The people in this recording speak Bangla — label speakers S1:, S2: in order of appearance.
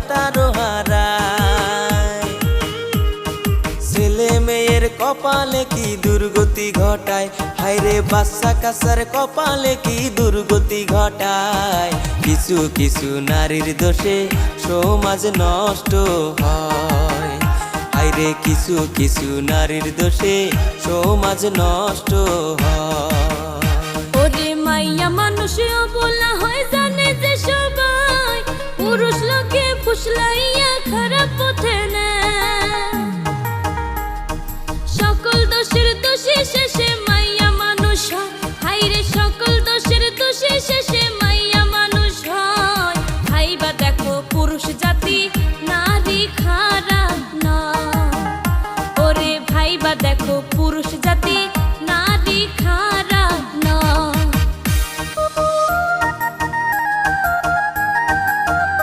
S1: তারও হারায়। ছেলে মেয়ের কপালে কি দুর্গতি ঘটায়, হায়রে বাচ্চা কাচ্চার কপালে কি দুর্গতি ঘটায়। কিছু কিছু নারীর দোষে সমাজ নষ্ট হয়, হায়রে কিছু কিছু নারীর দোষে সমাজ নষ্ট হয়।
S2: ওরে মাইয়া মানুষ বলা হয় জানে যে সবাই, পুরুষ লোকে ফুসলাইয়া খারাপ পথে নেয়।